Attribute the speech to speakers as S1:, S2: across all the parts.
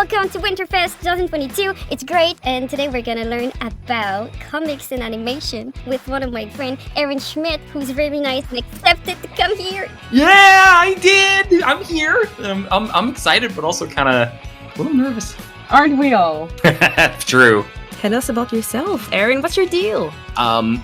S1: welcome to Winterfest 2022. It's great, and today we're gonna learn about comics and animation with one of my friends, Aaron Schmidt, who's very nice and accepted to come here.
S2: Yeah, I did. I'm here. I'm excited, but also kind of a little nervous.
S3: Aren't we all?
S2: True.
S3: Tell us about yourself, Aaron. What's your deal?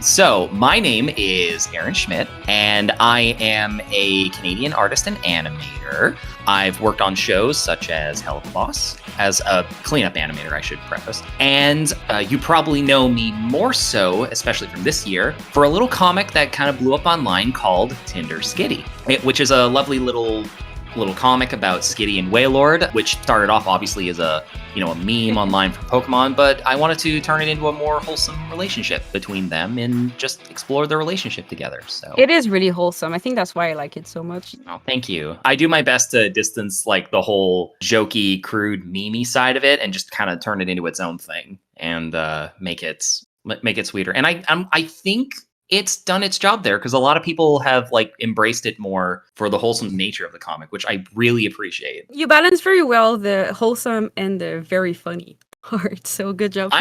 S2: So my name is Aaron Schmidt, and I am a Canadian artist and animator. I've worked on shows such as Hell of a Boss, as a cleanup animator, I should preface. And you probably know me more so, especially from this year, for a little comic that kind of blew up online called Tinder Skitty, which is a lovely little comic about Skitty and Wailord, which started off obviously as a meme online for Pokemon, but I wanted to turn it into a more wholesome relationship between them and just explore their relationship together. So
S3: it is really wholesome. I think that's why I like it so much.
S2: Oh, thank you. I do my best to distance like the whole jokey, crude, memey side of it and just kind of turn it into its own thing and make it sweeter. And I think it's done its job there because a lot of people have like embraced it more for the wholesome nature of the comic, which I really appreciate.
S3: You balance very well the wholesome and the very funny part. So good job.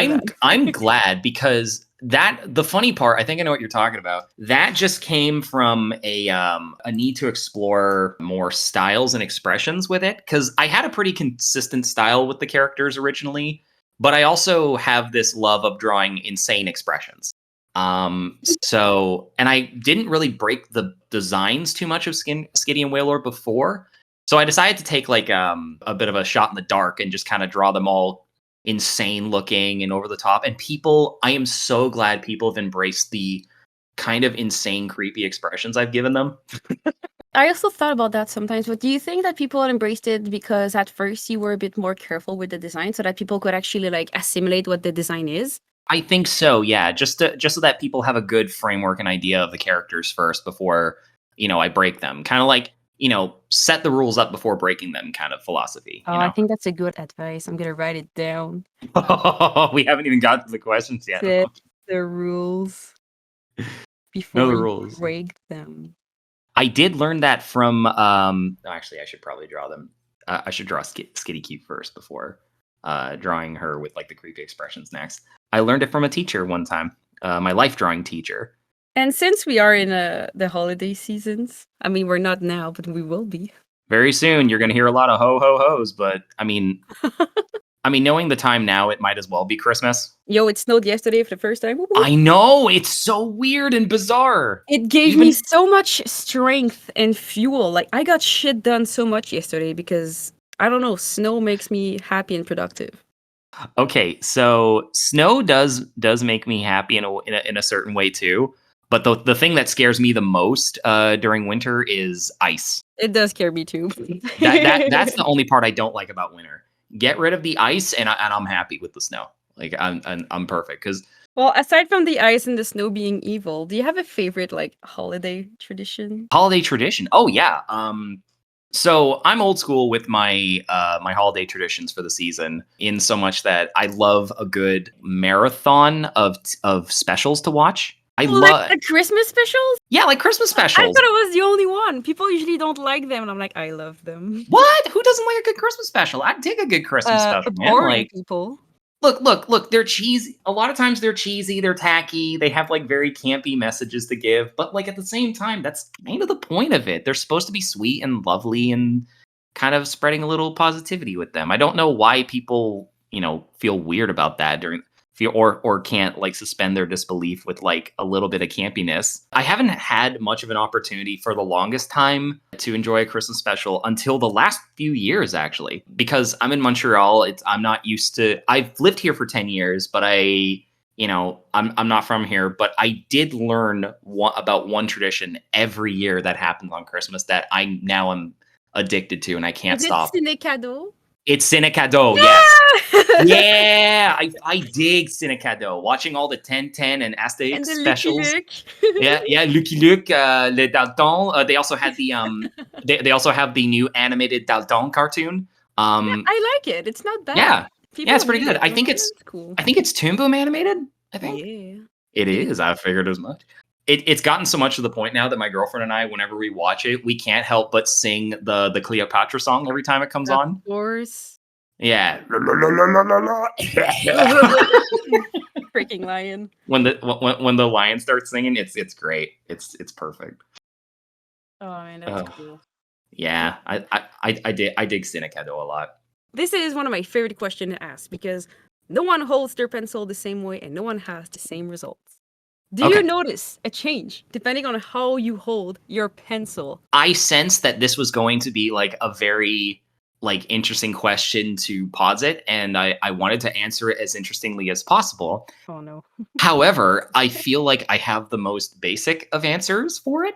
S2: I'm glad because the funny part, I think I know what you're talking about. That just came from a need to explore more styles and expressions with it because I had a pretty consistent style with the characters originally, but I also have this love of drawing insane expressions. And I didn't really break the designs too much of Skitty and Wailord before. So I decided to take like a bit of a shot in the dark and just kind of draw them all insane looking and over the top. And I am so glad people have embraced the kind of insane, creepy expressions I've given them.
S3: I also thought about that sometimes, but do you think that people embraced it because at first you were a bit more careful with the design so that people could actually like assimilate what the design is?
S2: I think so, yeah. Just so that people have a good framework and idea of the characters first before, I break them. Kind of like, set the rules up before breaking them kind of philosophy.
S3: Oh, I think that's a good advice. I'm going to write it down.
S2: We haven't even got to the questions yet.
S3: Set the rules before you break them.
S2: I did learn that from, actually, I should probably draw them. I should draw Skitty Cute first before drawing her with like the creepy expressions next. I learned it from a teacher one time, my life drawing teacher.
S3: And since we are in the holiday seasons, I mean, we're not now, but we will be.
S2: Very soon, you're going to hear a lot of ho, ho, ho's, but I mean, knowing the time now, it might as well be Christmas.
S3: Yo, it snowed yesterday for the first time.
S2: I know, it's so weird and bizarre.
S3: It gave me so much strength and fuel. Like, I got shit done so much yesterday because, I don't know, snow makes me happy and productive.
S2: Okay, so snow does make me happy in a certain way too. But the thing that scares me the most during winter is ice.
S3: It does scare me too.
S2: That's the only part I don't like about winter. Get rid of the ice, and I'm happy with the snow. Like I'm perfect because.
S3: Well, aside from the ice and the snow being evil, do you have a favorite like holiday tradition?
S2: Holiday tradition? Oh yeah. So I'm old school with my my holiday traditions for the season, in so much that I love a good marathon of specials to watch. I love
S3: like the Christmas specials.
S2: Yeah, like Christmas specials.
S3: I thought it was the only one. People usually don't like them, and I'm like, I love them.
S2: What? Who doesn't like a good Christmas special? I'd take a good Christmas special.
S3: Boring people.
S2: Look, they're cheesy. A lot of times they're cheesy, they're tacky, they have like very campy messages to give, but like at the same time, that's kind of the point of it. They're supposed to be sweet and lovely and kind of spreading a little positivity with them. I don't know why people, feel weird about that or can't like suspend their disbelief with like a little bit of campiness. I haven't had much of an opportunity for the longest time to enjoy a Christmas special until the last few years, actually, because I'm in Montreal. I'm not used to. I've lived here for 10 years, but I'm not from here. But I did learn about one tradition every year that happens on Christmas that I now am addicted to, and I can't stop.
S3: Is it Ciné-Cadeau?
S2: It's Ciné-Cadeau, yes. Yeah, I dig Ciné-Cadeau. Watching all the 10-10 and Asterix specials. Yeah, Lucky Luke, Le Dalton. They also had the they also have the new animated Dalton cartoon.
S3: I like it. It's not bad.
S2: Yeah, it's pretty good. I think it's cool. I think it's Toon Boom animated. I think it is. I figured as much. It's gotten so much to the point now that my girlfriend and I, whenever we watch it, we can't help but sing the Cleopatra song every time it comes on.
S3: Of course.
S2: Yeah.
S3: Freaking lion.
S2: when the lion starts singing, it's great. It's perfect.
S3: Oh man, that's
S2: Ugh.
S3: cool.
S2: Yeah, I dig Cinekedo a lot.
S3: This is one of my favorite questions to ask because no one holds their pencil the same way and no one has the same results. Do you
S2: Okay.
S3: notice a change depending on how you hold your pencil?
S2: I sensed that this was going to be like a very like interesting question to posit, and I wanted to answer it as interestingly as possible.
S3: Oh no.
S2: However, I feel like I have the most basic of answers for it.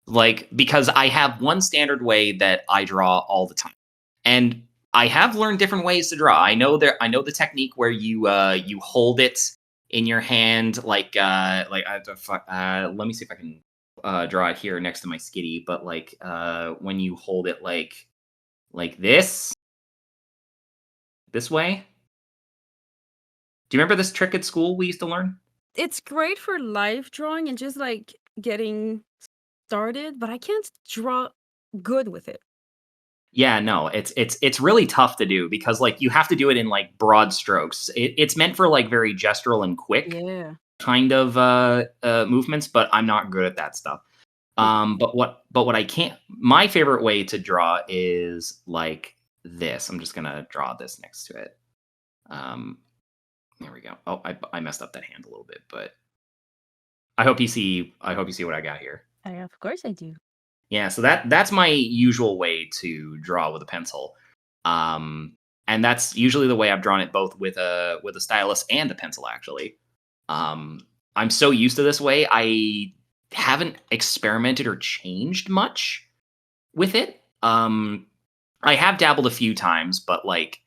S2: Like because I have one standard way that I draw all the time. And I have learned different ways to draw. I know the technique where you hold it in your hand like let me see if I can draw it here next to my skitty, but like when you hold it like this way. Do you remember this trick at school we used to learn?
S3: It's great for live drawing and just like getting started, but I can't draw good with it.
S2: Yeah, no, it's really tough to do because like you have to do it in like broad strokes. It's meant for like very gestural and quick
S3: Yeah.
S2: kind of movements, but I'm not good at that stuff. But what I can't, my favorite way to draw is like this. I'm just gonna draw this next to it. There we go. Oh, I messed up that hand a little bit, but I hope you see what I got here.
S3: Of course I do.
S2: Yeah, so that's my usual way to draw with a pencil. And that's usually the way I've drawn it both with a stylus and a pencil actually. I'm so used to this way. I haven't experimented or changed much with it. I have dabbled a few times, but like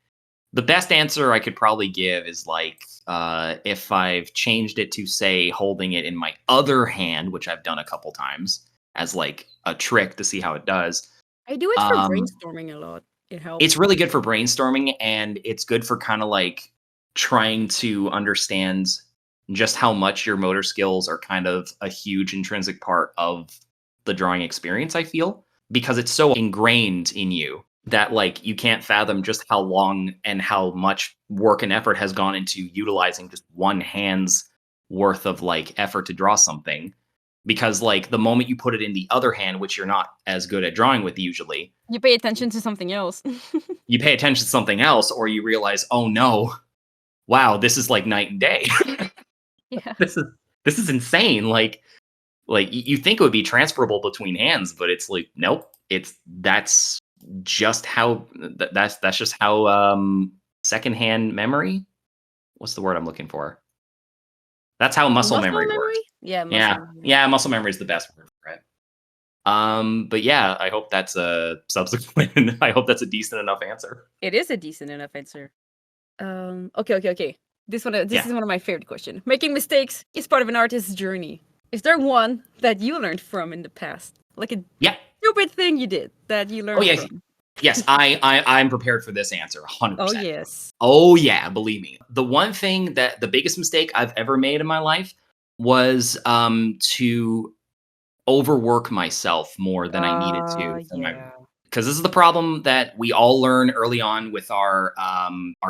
S2: the best answer I could probably give is like if I've changed it to say holding it in my other hand, which I've done a couple times as like a trick to see how it does.
S3: I do it for
S2: Um,
S3: brainstorming a lot. It helps.
S2: It's really good for brainstorming, and it's good for kind of like trying to understand just how much your motor skills are kind of a huge intrinsic part of the drawing experience, I feel, because it's so ingrained in you that like you can't fathom just how long and how much work and effort has gone into utilizing just one hand's worth of like effort to draw something. Because like the moment you put it in the other hand, which you're not as good at drawing with usually,
S3: You pay attention to something else.
S2: you pay attention to something else, or you realize, oh no, wow, this is like night and day.
S3: Yeah.
S2: this is insane. Like you think it would be transferable between hands, but it's like nope. That's just how that's just how secondhand memory. What's the word I'm looking for? That's how muscle memory works.
S3: Yeah,
S2: Yeah, muscle memory is the best word for it. But yeah, I hope that's a subsequent. I hope that's a decent enough answer.
S3: It is a decent enough answer. Okay. This is one of my favorite questions. Making mistakes is part of an artist's journey. Is there one that you learned from in the past? Like a stupid thing you did that you learned from?
S2: Yes, I'm prepared for this answer, 100%.
S3: Oh yes.
S2: Oh yeah, believe me. The one thing that the biggest mistake I've ever made in my life was to overwork myself more than I needed to. Because this is the problem that we all learn early on with our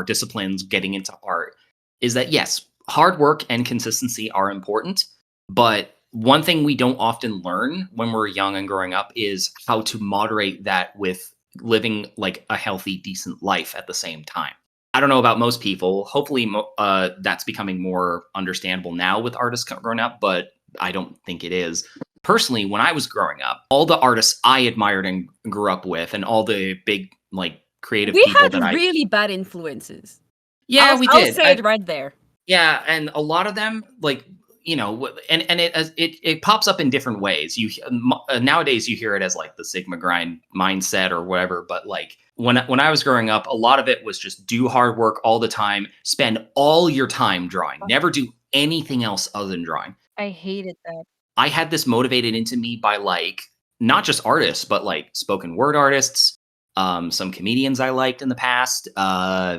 S2: disciplines getting into art, is that yes, hard work and consistency are important, but one thing we don't often learn when we're young and growing up is how to moderate that with living like a healthy, decent life at the same time. I don't know about most people. Hopefully, that's becoming more understandable now with artists growing up, but I don't think it is. Personally, when I was growing up, all the artists I admired and grew up with, and all the big like creative people that
S3: We had really bad influences.
S2: Yeah, we did.
S3: I'll say it right there.
S2: Yeah, and a lot of them, like you know, and it pops up in different ways. Nowadays you hear it as like the Sigma grind mindset or whatever, but like when I was growing up, a lot of it was just do hard work all the time, spend all your time drawing, never do anything else other than drawing.
S3: I hated that.
S2: I had this motivated into me by like not just artists, but like spoken word artists, some comedians I liked in the past,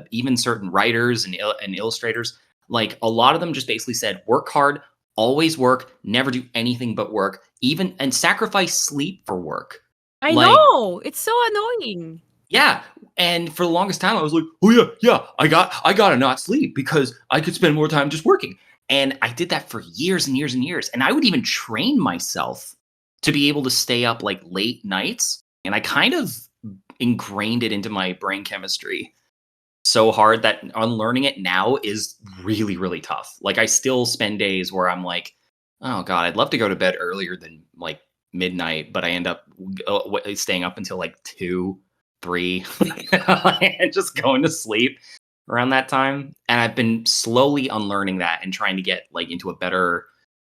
S2: even certain writers and illustrators. Like a lot of them just basically said, work hard, always work, never do anything but work, and sacrifice sleep for work.
S3: I know, it's so annoying.
S2: Yeah, and for the longest time, I was like, "Oh yeah, yeah, I gotta not sleep because I could spend more time just working." And I did that for years and years and years, and I would even train myself to be able to stay up like late nights, and I kind of ingrained it into my brain chemistry so hard that unlearning it now is really, really tough. Like I still spend days where I'm like, "Oh god, I'd love to go to bed earlier than like midnight," but I end up staying up until like 2, 3, and just going to sleep around that time. And I've been slowly unlearning that and trying to get like into a better,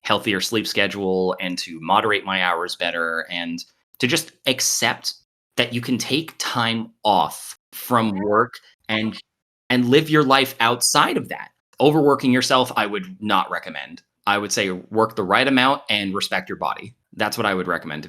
S2: healthier sleep schedule and to moderate my hours better and to just accept that you can take time off from work and live your life outside of that. Overworking yourself, I would not recommend. I would say work the right amount and respect your body. That's what I would recommend.